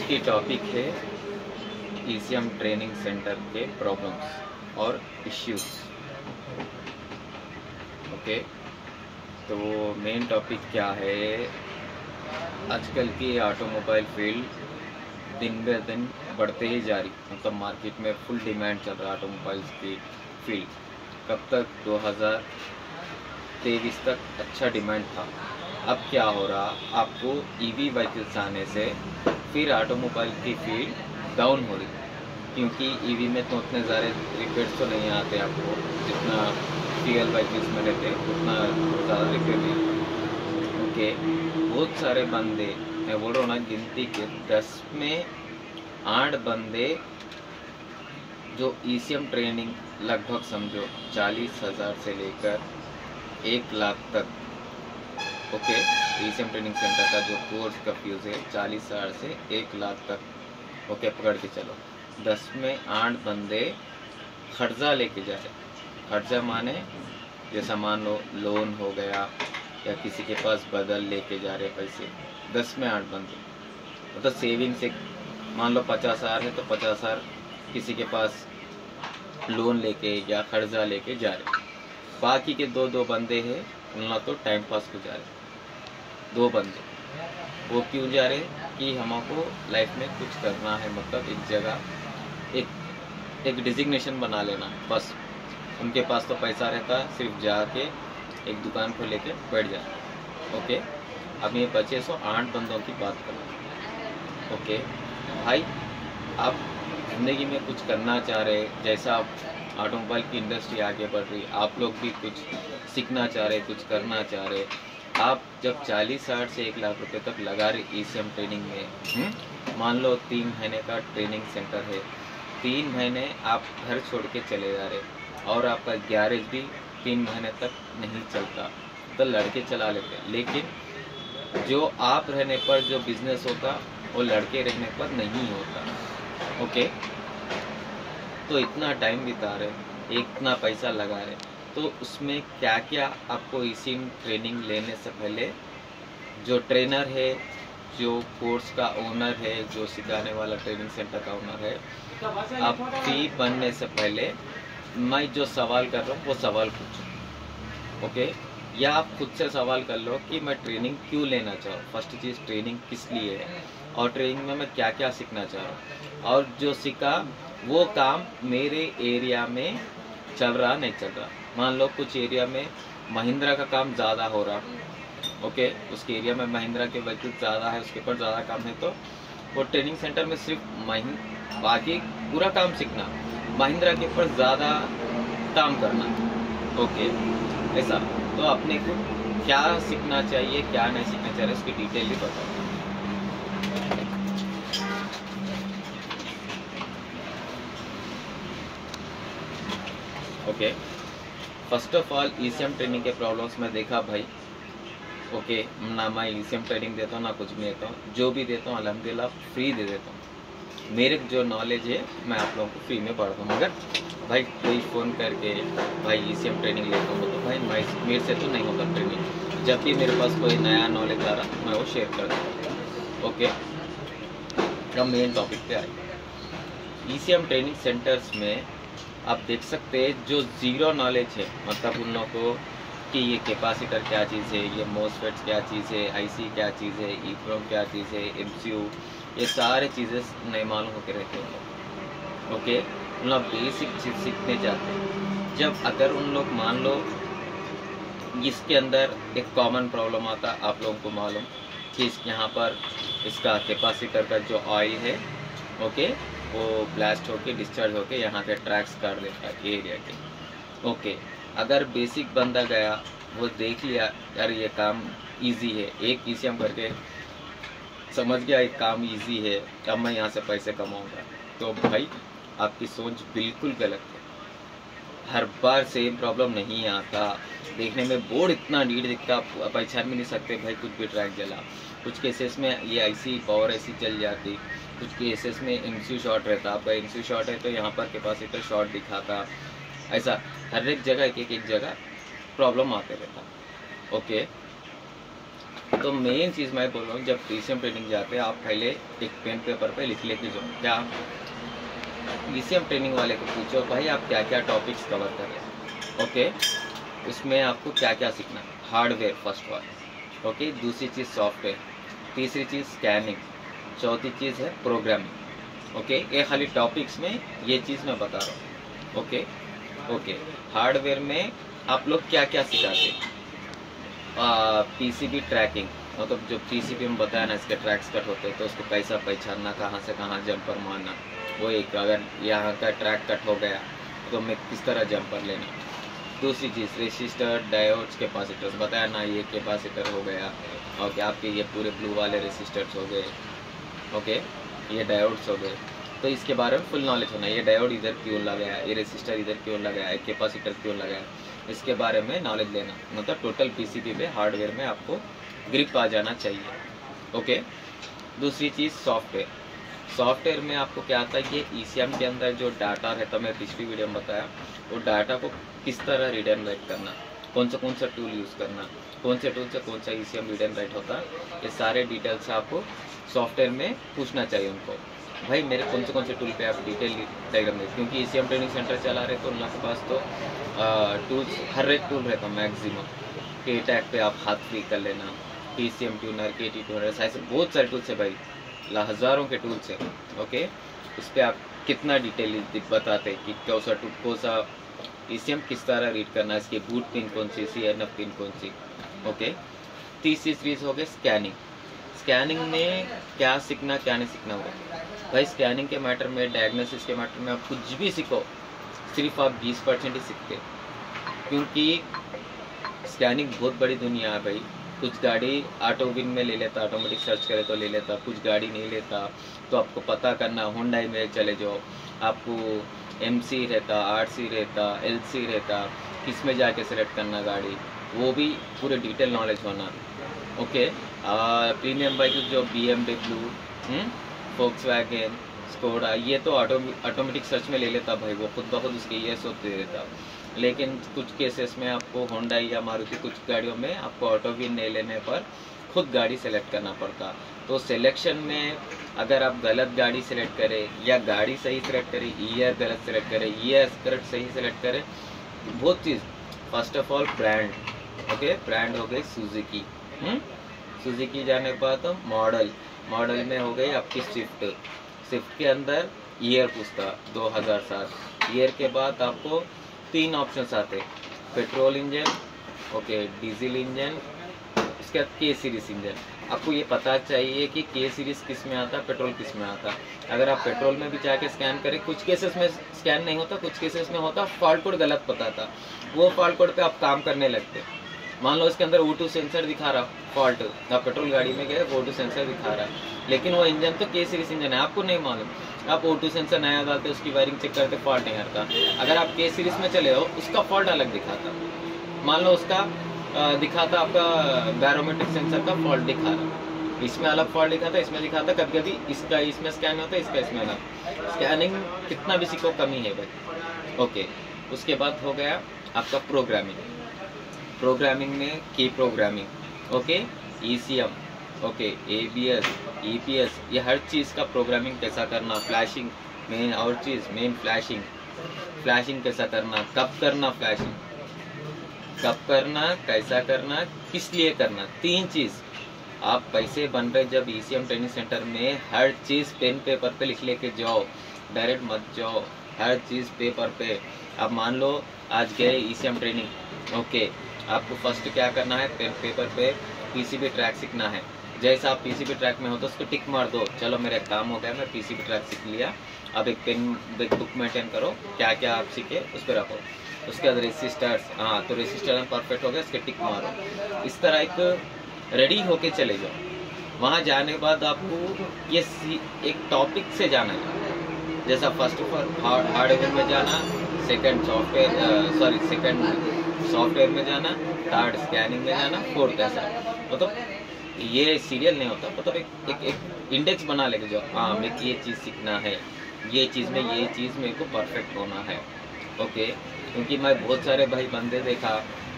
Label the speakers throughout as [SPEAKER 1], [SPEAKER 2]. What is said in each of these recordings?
[SPEAKER 1] की टॉपिक है ECM training centre के प्रॉब्लम्स और इश्यूज। ओके, तो मेन टॉपिक क्या है, आजकल की ऑटोमोबाइल फील्ड दिन ब दिन बढ़ते ही जा रही, मतलब मार्केट में फुल डिमांड चल रहा है ऑटोमोबाइल्स की फील्ड। कब तक 2023 तक अच्छा डिमांड था। अब क्या हो रहा, आपको ईवी व्हीकल्स आने से फिर ऑटोमोबाइल की फील्ड डाउन हो रही, क्योंकि ईवी में तो उतने ज़्यादा रिपेयर्स तो नहीं आते आपको, जितना फ्यूल व्हीकल्स में रहते उतना ज़्यादा रिपेयर नहीं। ओके, बहुत सारे बंदे, मैं बोल रहा हूँ ना, गिनती के 10 में 8 बंदे जो ईसीएम ट्रेनिंग लगभग समझो 40,000 से लेकर 1 लाख तक। ओके, ईसीएम ट्रेनिंग सेंटर का जो कोर्स का फीस है 40,000 से 1 लाख तक। ओके, पकड़ के चलो, 10 में 8 बंदे खर्चा लेके जा रहे। खर्चा माने जैसा मान लो लोन हो गया या किसी के पास बदल लेके जा रहे पैसे। 10 में 8 बंदे, मतलब सेविंग से मान लो 50,000 है तो 50,000 किसी के पास लोन लेके या कर्जा लेके जा रहे। बाकी के दो बंदे हैं, उन लोग तो टाइम पास को जा रहे। 2 बंदे वो क्यों जा रहे कि हमको लाइफ में कुछ करना है, मतलब एक जगह एक डिजिग्नेशन बना लेना बस। उनके पास तो पैसा रहता, सिर्फ जाके एक दुकान को लेके बैठ जाए। ओके, अब ये बचे 8 बंदों की बात करो। ओके भाई, आप ज़िंदगी में कुछ करना चाह रहे, जैसा आप ऑटोमोबाइल की इंडस्ट्री आगे बढ़ रही, आप लोग भी कुछ सीखना चाह रहे, कुछ करना चाह रहे। आप जब 40,000 से 1 लाख रुपए तक लगा रहे ईसीएम ट्रेनिंग में, मान लो 3 महीने का ट्रेनिंग सेंटर है, 3 महीने आप घर छोड़ के चले जा रहे और आपका गैरेज भी 3 महीने तक नहीं चलता, तो लड़के चला लेते। लेकिन जो आप रहने पर जो बिजनेस होता वो लड़के रहने पर नहीं होता। ओके, तो इतना टाइम बिता रहे, इतना पैसा लगा रहे, तो उसमें क्या क्या आपको इसी ट्रेनिंग लेने से पहले जो ट्रेनर है, जो कोर्स का ओनर है, जो सिखाने वाला ट्रेनिंग सेंटर का ओनर है, आप फी बनने से पहले मैं जो सवाल कर रहा हूँ वो सवाल पूछो। ओके, या आप खुद से सवाल कर लो कि मैं ट्रेनिंग क्यों लेना चाहूँ। फर्स्ट चीज़, ट्रेनिंग किस लिए है और ट्रेनिंग में मैं क्या क्या सीखना चाह रहा हूँ, और जो सीखा वो काम मेरे एरिया में चल रहा नहीं चल रहा। मान लो कुछ एरिया में महिंद्रा का काम ज़्यादा हो रहा, ओके, उसके एरिया में महिंद्रा के व्हीकल ज़्यादा है, उसके ऊपर ज़्यादा काम है, तो वो ट्रेनिंग सेंटर में सिर्फ बाकी पूरा काम सीखना, महिंद्रा के ऊपर ज़्यादा काम करना। ओके, ऐसा तो अपने को क्या सीखना चाहिए, क्या नहीं सीखना चाहिए, उसकी डिटेल भी बताओ। Okay, first of all ECM training के प्रॉब्लम्स में देखा भाई। ओके, ना मैं ईसीएम ट्रेनिंग देता हूँ ना कुछ भी देता हूँ, जो भी देता हूँ अल्हम्दुलिल्लाह फ्री दे देता हूँ। मेरे जो नॉलेज है मैं आप लोगों को फ्री में पढ़ता हूँ। मगर भाई कोई फ़ोन करके भाई ईसीएम ट्रेनिंग लेता हूँ तो भाई मेरे से तो नहीं होता ट्रेनिंग। जब भी मेरे पास कोई नया नॉलेज आ रहा मैं वो शेयर कर देता हूँ। ओके, अब मेन टॉपिक पे आए। ईसीएम ट्रेनिंग सेंटर्स में आप देख सकते हैं जो ज़ीरो नॉलेज है, मतलब उन लोगों को कि ये कैपेसिटर क्या चीज़ है, ये मोसफेट्स क्या चीज़ है, आईसी क्या चीज़ है, ईप्रोम क्या चीज़ है, एमसीयू, ये सारे चीज़ें नहीं मालूम होकर रहते हैं लोग। ओके, उन लोग बेसिक चीज़ सीखने जाते हैं। जब अगर उन लोग मान लो इसके अंदर एक कॉमन प्रॉब्लम आता, आप लोगों को मालूम कि इसके यहाँ पर इसका कैपेसिटर का जो ऑयल है, ओके, वो ब्लास्ट होके डिस्चार्ज होके यहाँ के ट्रैक्स काट देता है एरिया के। ओके, अगर बेसिक बंदा गया, वो देख लिया यार ये काम इजी है, एक ईसीएम करके समझ गया एक काम इजी है, अब मैं यहाँ से पैसे कमाऊँगा, तो भाई आपकी सोच बिल्कुल गलत है। हर बार सेम प्रॉब्लम नहीं आता। देखने में बोर्ड इतना नीट दिखता, आप पहचान भी नहीं सकते भाई कुछ भी ट्रैक जला। कुछ केसेस में ये आईसी पावर ऐसी चल जाती, कुछ केसेस में एमसीयू शॉर्ट रहता। आपका एमसीयू शॉर्ट है तो यहाँ पर कैपेसिटर शॉर्ट दिखाता। ऐसा हर एक जगह एक जगह प्रॉब्लम आते रहता। ओके, तो मेन चीज़ मैं बोल रहा हूँ, जब ईसीएम ट्रेनिंग जाते हैं आप पहले एक पेन पेपर पे लिख लेके जाओ। क्या ईसीएम ट्रेनिंग वाले को पूछो भाई आप क्या क्या टॉपिक्स कवर कर रहे हैं, ओके, उसमें आपको क्या क्या सीखना है। हार्डवेयर फर्स्ट वन, ओके, दूसरी चीज़ सॉफ्टवेयर, तीसरी चीज़ स्कैनिंग, चौथी चीज़ है प्रोग्रामिंग, ओके। ये खाली टॉपिक्स में ये चीज़ मैं बता रहा हूँ, ओके ओके। हार्डवेयर में आप लोग क्या क्या सिखाते हैं, पीसीबी ट्रैकिंग, मतलब जो पीसीबी में बताया ना इसके ट्रैक्स कट होते हैं तो उसको कैसा पहचानना, कहाँ से कहाँ जंपर मारना, वो एक, अगर यहाँ का ट्रैक कट हो गया तो मैं किस तरह जंपर लेना। दूसरी चीज़ रेसिस्टर, डायोड्स, कैपेसिटर्स बताया ना, ये कैपेसिटर हो गया, ओके, आपके ये पूरे ब्लू वाले रेसिस्टर्स हो गए, ओके, ये डायोड्स हो गए, तो इसके बारे में फुल नॉलेज होना। ये डायोड इधर क्यों लगाया, ये रेसिस्टर इधर क्यों लगाया, कैपेसिटर क्यों लगाया, इसके बारे में नॉलेज लेना। मतलब टोटल पीसीबी पे हार्डवेयर में आपको ग्रिप आ जाना चाहिए, ओके। दूसरी चीज़ सॉफ्टवेयर, सॉफ्टवेयर में आपको क्या आता है, ये ईसीएम के अंदर जो डाटा रहता, मैं पिछली वीडियो में बताया, वो डाटा को किस तरह रीड एंड राइट करना, कौन सा टूल यूज़ करना, कौन से टूल से कौन सा ईसीएम रीड एंड राइट होता है, ये सारे डिटेल्स आपको सॉफ्टवेयर में पूछना चाहिए उनको। भाई मेरे कौन से टूल पे आप डिटेल डायग्राम दें, क्योंकि ईसीएम ट्रेनिंग सेंटर चला रहे तो उनके पास तो टूल्स, हर एक टूल रहता मैक्सिमम। के टैग पे आप हाथ फ्री कर लेना, टीसीएम ट्यूनर, केटी ट्यूनर, ऐसे बहुत सारे टूल्स है भाई, हज़ारों के टूल्स है, ओके। उस पर आप कितना डिटेल बताते कि कौन सा ईसीएम किस तरह रीड करना है, इसकी बूट पिन कौन सी, सीएनएफ पिन कौन सी, ओके। तीसरी चीज़ हो गई स्कैनिंग। स्कैनिंग में क्या सीखना क्या नहीं सीखना होगा भाई, स्कैनिंग के मैटर में, डायग्नोसिस के मैटर में आप कुछ भी सीखो, सिर्फ आप 20% ही सीखते, क्योंकि स्कैनिंग बहुत बड़ी दुनिया है भाई। कुछ गाड़ी ऑटो विन में ले लेता, ऑटोमेटिक सर्च करे तो ले लेता, कुछ गाड़ी नहीं लेता, तो आपको पता करना, हुंडई में चले जाओ, आपको एमसी रहता, आरसी रहता, एलसी रहता, किस में जाके सेलेक्ट करना गाड़ी, वो भी पूरे डिटेल नॉलेज होना, ओके। प्रीमियम बाइक जो BMW, फोक्सवैगन, स्कोडा, ये तो ऑटोमेटिक सर्च में ले लेता भाई, वो खुद ब खुद उसके ईयर्स होते देता। लेकिन कुछ केसेस में आपको होंडा या मारुति, कुछ गाड़ियों में आपको ऑटो विन नहीं लेने पर खुद गाड़ी सेलेक्ट करना पड़ता। तो सिलेक्शन में अगर आप गलत गाड़ी सेलेक्ट करें या गाड़ी सही सेलेक्ट करें, ईयर गलत सेलेक्ट करें, ईयर करेक्ट सही सेलेक्ट करें, बहुत चीज़। First of all brand, okay, brand हो गई सुजुकी, सुजुकी जाने के बाद मॉडल, मॉडल में हो गई आपकी स्विफ्ट, स्विफ्ट के अंदर ईयर पूछता 2007, ईयर के बाद आपको 3 ऑप्शंस आते, petrol engine, okay, diesel engine, उसके बाद के सीरीज इंजन। आपको ये पता चाहिए कि के सीरीज किस में आता, पेट्रोल किस में आता। अगर आप पेट्रोल में भी जाके स्कैन करें, कुछ केसेस में स्कैन नहीं होता, कुछ केसेस में होता, फॉल्ट कोड गलत बताता, वो फॉल्ट कोड पे आप काम करने लगते। मान लो इसके अंदर O2 सेंसर दिखा रहा फॉल्ट, आप पेट्रोल गाड़ी में गए, O2 सेंसर दिखा रहा है, लेकिन वो इंजन तो के सीरीज इंजन है, आपको नहीं मालूम, आप O2 सेंसर नया डालते, उसकी वायरिंग चेक करते, फॉल्ट नहीं आता। अगर आप के सीरीज में चले हो, उसका फॉल्ट अलग दिखाता, मान लो उसका दिखाता आपका बैरोमेट्रिक सेंसर का फॉल्ट दिखा रहा, इसमें अलग फॉल्ट दिखाता, इसमें दिखाता, कभी कभी इसका इसमें स्कैन होता है, इसका इसमें अलग। स्कैनिंग कितना भी सीखो कमी है भाई, ओके। उसके बाद हो गया आपका प्रोग्रामिंग, प्रोग्रामिंग में की programming, okay, ECM, okay, ABS, EPS, ये हर चीज़ का प्रोग्रामिंग कैसा करना, फ्लैशिंग में, और चीज़ मेन फ्लैशिंग, फ्लैशिंग कैसा करना, कब करना फ्लैशिंग, कब करना, कैसा करना, किस लिए करना, 3 चीज़। आप पैसे बन रहे जब ईसीएम ट्रेनिंग सेंटर में, हर चीज़ पेन पेपर पे लिख लेके जाओ, डायरेक्ट मत जाओ, हर चीज़ पेपर पे। अब मान लो आज गए ईसीएम ट्रेनिंग, ओके, आपको फर्स्ट क्या करना है, पेन पेपर पे पीसीबी ट्रैक सीखना है। जैसा आप पीसीबी ट्रैक में हो तो उसको टिक मार दो, चलो मेरा काम हो गया, मैं पीसीबी ट्रैक सीख लिया। अब एक पेन बुक मेंटेन करो, क्या क्या आप सीखे उस पर रखो। उसके बाद रेसिस्टर्स, हाँ तो रेसिस्टर में परफेक्ट हो गया, इसके टिक मारो। इस तरह एक रेडी होके चले जाओ। वहाँ जाने के बाद आपको ये एक टॉपिक से जाना है, जैसा फर्स्ट ऑफ ऑल हार्डवेयर में जाना, सेकंड सॉफ्टवेयर में जाना, थर्ड स्कैनिंग में जाना, फोर्थ ऐसा। मतलब ये सीरियल नहीं होता, मतलब एक इंडेक्स बना लेके जाओ, हाँ मेरे को ये चीज़ सीखना है, ये चीज़ में ये चीज़ मेरे को परफेक्ट होना है, ओके। क्योंकि मैं बहुत सारे भाई बंदे देखा,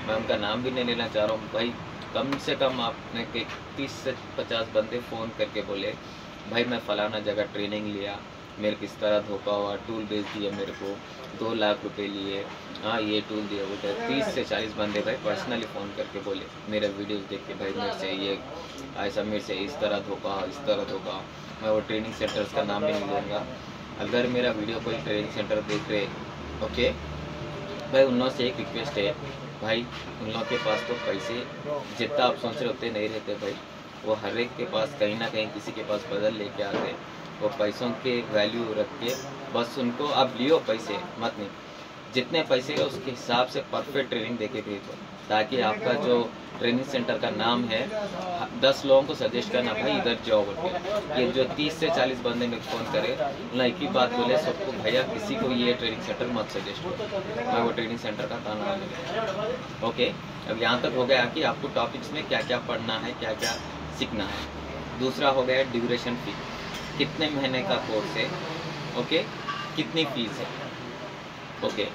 [SPEAKER 1] मैं उनका नाम भी नहीं लेना चाह रहा हूँ भाई, कम से कम आपने 30 से 50 बंदे फ़ोन करके बोले भाई मैं फ़लाना जगह ट्रेनिंग लिया, मेरे किस तरह धोखा हुआ, टूल बेच दिया मेरे को, 2 लाख रुपए लिए, हाँ ये टूल दिया वो दिया। 30 से 40 बंदे भाई पर्सनली फ़ोन करके बोले मेरा वीडियोस देख के भाई मेरे से ये ऐसा, मेरे से इस तरह धोखा, इस तरह धोखा। मैं वो ट्रेनिंग सेंटर्स का नाम भी नहीं लूँगा। अगर मेरा वीडियो कोई ट्रेनिंग सेंटर देख रहे, ओके भाई, उन लोगों से एक रिक्वेस्ट है भाई, उन लोगों के पास तो पैसे जितना आप सोच रहे होते नहीं रहते भाई। वो हर एक के पास कहीं ना कहीं किसी के पास बदल लेके आते, वो पैसों के वैल्यू रख के बस उनको आप लियो पैसे मत नहीं, जितने पैसे है उसके हिसाब से परफेक्ट ट्रेनिंग देके भेजो, ताकि आपका जो ट्रेनिंग सेंटर का नाम है 10 लोगों को सजेस्ट करना भाई इधर जाओ बोल के। ये जो 30 से 40 बंदे में फ़ोन करे उन्हें एक ही बात बोले सबको, भैया किसी को ये ट्रेनिंग सेंटर मत सजेस्ट करो, मैं वो ट्रेनिंग सेंटर का नाम है। ओके, अब यहाँ तक हो गया कि आपको टॉपिक्स में क्या क्या पढ़ना है, क्या क्या सीखना है। दूसरा हो गया ड्यूरेशन फी, कितने महीने का कोर्स है, ओके, कितनी फीस है। ओके,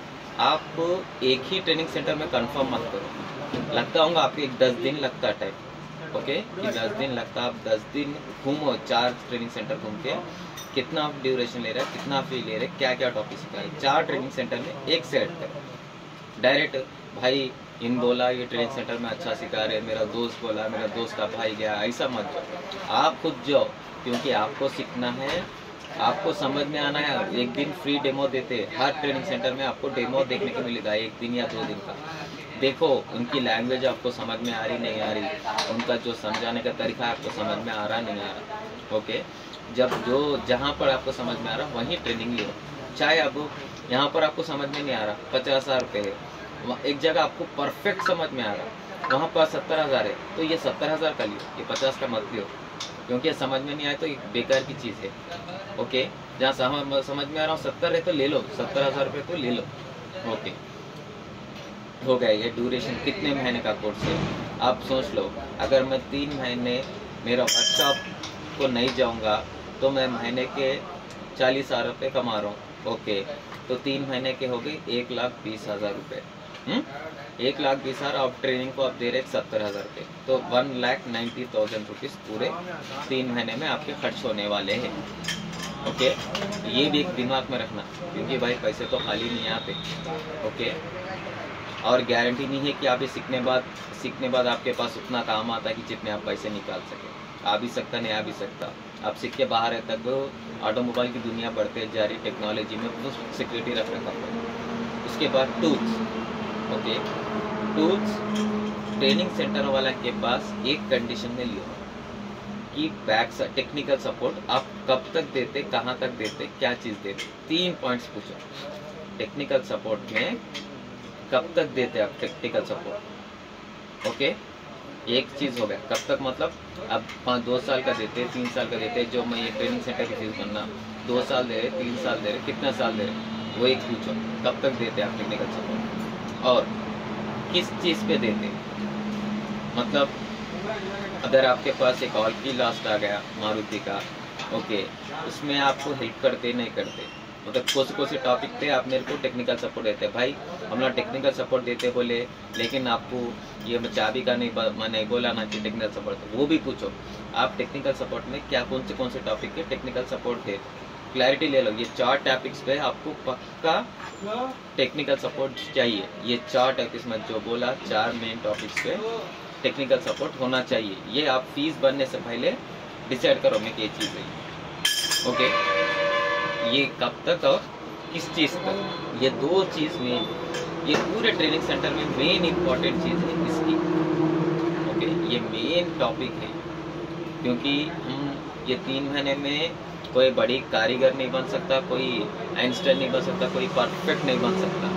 [SPEAKER 1] आप एक ही ट्रेनिंग सेंटर में कंफर्म मत करो, लगता होगा आपको 10 दिन लगता है टाइम, ओके, कि 10 दिन लगता, आप 10 दिन घूमो, 4 ट्रेनिंग सेंटर घूम के कितना आप ड्यूरेशन ले रहे हैं, कितना फी ले रहे हैं, क्या क्या टॉपिक सिखा रहे हैं, 4 ट्रेनिंग सेंटर में एक से ऐड करो। डायरेक्ट भाई इन बोला ये ट्रेनिंग सेंटर में अच्छा सिखा रहे, मेरा दोस्त बोला, मेरा दोस्त का भाई गया, ऐसा मत जाओ, आप खुद जाओ, क्योंकि आपको सीखना है, आपको समझ में आना है। एक दिन फ्री डेमो देते, हर ट्रेनिंग सेंटर में आपको डेमो देखने को मिलेगा, 1 दिन या 2 दिन का। देखो उनकी लैंग्वेज आपको समझ में आ रही नहीं आ रही, उनका जो समझाने का तरीका आपको समझ में आ रहा नहीं आ रहा। ओके, जब जो जहाँ पर आपको समझ में आ रहा वहीं ट्रेनिंग लियो। चाहे अब यहाँ पर आपको समझ में नहीं आ रहा, 50,000 रुपये है, एक जगह आपको परफेक्ट समझ में आ रहा, वहाँ पर 70,000 है, तो ये 70,000 का लियो, ये 50 का मत लियो, क्योंकि समझ में नहीं आए तो एक बेकार की चीज़ है। ओके, जहाँ समझ में आ रहा हूँ 70 है तो ले लो, 70,000 रुपये तो ले लो। ओके, हो गया ये ड्यूरेशन, कितने महीने का कोर्स है। आप सोच लो, अगर मैं 3 महीने मेरा वर्कशॉप को नहीं जाऊँगा तो मैं महीने के 40,000 रुपये कमा रहा हूँ। ओके, तो 3 महीने के हो गए 1,20,000 रुपये। 1,20,000 आप ट्रेनिंग को आप दे रहे 70,000 रुपये, तो 1,90,000 रुपीज़ पूरे 3 महीने में आपके खर्च होने वाले हैं। ओके, ये भी एक दिमाग में रखना, क्योंकि भाई पैसे तो खाली नहीं आते। ओके, और गारंटी नहीं है कि आप ये सीखने बाद आपके पास उतना काम आता है कि जितने आप पैसे निकाल सके। आ भी सकता, नहीं आ भी सकता। आप सीख के बाहर है तक ऑटोमोबाइल की दुनिया बढ़ते जा रही, टेक्नोलॉजी में कुछ सिक्योरिटी रखना पड़ता। उसके बाद tools, okay, tools training centre वाला के पास एक कंडीशन में लियो कि बैक टेक्निकल सपोर्ट आप कब तक देते, कहाँ तक देते, क्या चीज़ देते। 3 पॉइंट्स पूछो, टेक्निकल सपोर्ट में कब तक देते आप टेक्निकल सपोर्ट। ओके, एक चीज़ हो गया, कब तक मतलब अब 2 साल का देते, 3 साल का देते, जो मैं ये ट्रेनिंग सेंटर की फीस बनना 2 साल दे रहे, 3 साल दे रहे, कितना साल दे रहे, वो एक पूछो, कब तक देते आप टेक्निकल सपोर्ट और किस चीज़ पे देते। मतलब अगर आपके पास एक ऑल की लास्ट आ गया मारुति का, ओके, उसमें आपको हेल्प करते नहीं करते, मतलब कौन से टॉपिक पे आप मेरे को टेक्निकल सपोर्ट देते, भाई हम लोग टेक्निकल सपोर्ट देते बोले, लेकिन आपको ये चाबी का नहीं बोला ना कि टेक्निकल सपोर्ट, वो भी पूछो आप टेक्निकल सपोर्ट में क्या कौन से टॉपिक के टेक्निकल सपोर्ट है, क्लैरिटी ले लो। ये 4 टॉपिक्स पे आपको पक्का टेक्निकल सपोर्ट चाहिए। ये 4 टॉपिक्स में जो बोला, 4 मेन टॉपिक्स पे टेक्निकल सपोर्ट होना चाहिए। ये आप फीस भरने से पहले डिसाइड करो मैं ये चीज़ है। ओके, ये कब तक और किस चीज़ तक, ये 2 चीज़ में, ये पूरे ट्रेनिंग सेंटर में मेन इंपॉर्टेंट चीज़ है इसकी। ओके, ये मेन टॉपिक है, क्योंकि हम ये 3 महीने में कोई बड़ी कारीगर नहीं बन सकता, कोई आइंस्टाइन नहीं बन सकता, कोई परफेक्ट नहीं बन सकता।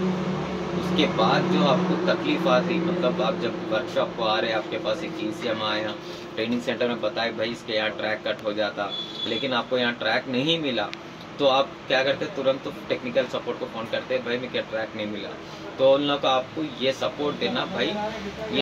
[SPEAKER 1] उसके बाद जो आपको तकलीफ आती, मतलब आप जब वर्कशॉप को आ रहे, आपके पास एक ECM आया, ट्रेनिंग सेंटर में बताया भाई इसके यहाँ ट्रैक कट हो जाता, लेकिन आपको यहाँ ट्रैक नहीं मिला, तो आप क्या करते, तुरंत तो टेक्निकल सपोर्ट को फ़ोन करते, भाई मैं क्या ट्रैक नहीं मिला, तो उन लोगों को आपको ये सपोर्ट देना, भाई ये